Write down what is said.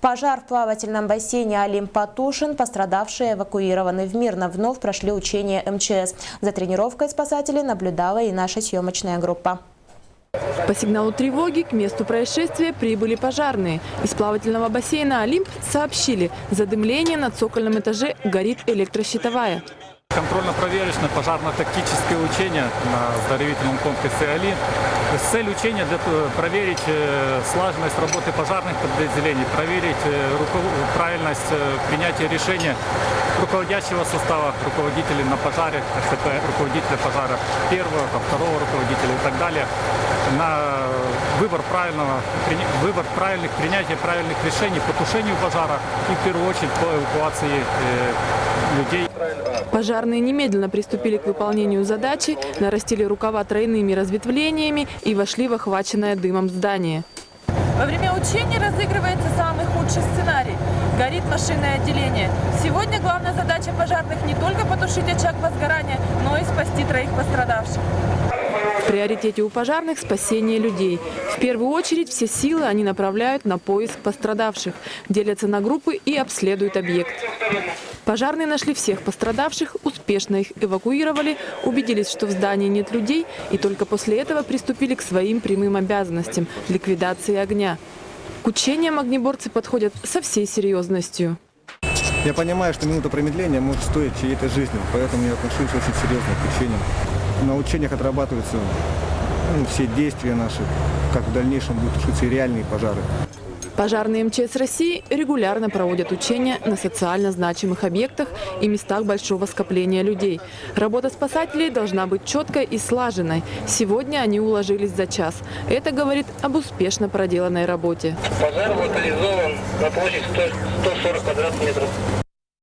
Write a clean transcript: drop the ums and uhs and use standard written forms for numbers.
Пожар в плавательном бассейне «Олимп» потушен, пострадавшие эвакуированы в Мирно. Вновь прошли учения МЧС. За тренировкой спасателей наблюдала и наша съемочная группа. По сигналу тревоги к месту происшествия прибыли пожарные. Из плавательного бассейна «Олимп» сообщили, задымление на цокольном этаже, горит электрощитовая. Контрольно-проверочное пожарно-тактическое учение на оздоровительном комплексе «Олимп». Цель учения – проверить слаженность работы пожарных подразделений, проверить правильность принятия решения руководящего состава, руководителей на пожаре, руководителя пожара первого, второго руководителя и так далее, на выбор правильных, принятия правильных решений по тушению пожара и в первую очередь по эвакуации людей. Пожарные немедленно приступили к выполнению задачи, нарастили рукава тройными разветвлениями и вошли в охваченное дымом здание. Во время учений разыгрывается самый худший сценарий. Горит машинное отделение. Сегодня главная задача пожарных не только потушить очаг возгорания, но и спасти 3 пострадавших. В приоритете у пожарных спасение людей. В первую очередь все силы они направляют на поиск пострадавших, делятся на группы и обследуют объект. Пожарные нашли всех пострадавших, успешно их эвакуировали, убедились, что в здании нет людей, и только после этого приступили к своим прямым обязанностям – ликвидации огня. К учениям огнеборцы подходят со всей серьезностью. Я понимаю, что минута промедления может стоить чьей-то жизни, поэтому я отношусь очень серьезно к учениям. На учениях отрабатываются все действия наши, как в дальнейшем будут тушиться и реальные пожары. Пожарные МЧС России регулярно проводят учения на социально значимых объектах и местах большого скопления людей. Работа спасателей должна быть четкой и слаженной. Сегодня они уложились за час. Это говорит об успешно проделанной работе. Пожар локализован на площадь 140 квадратных метров.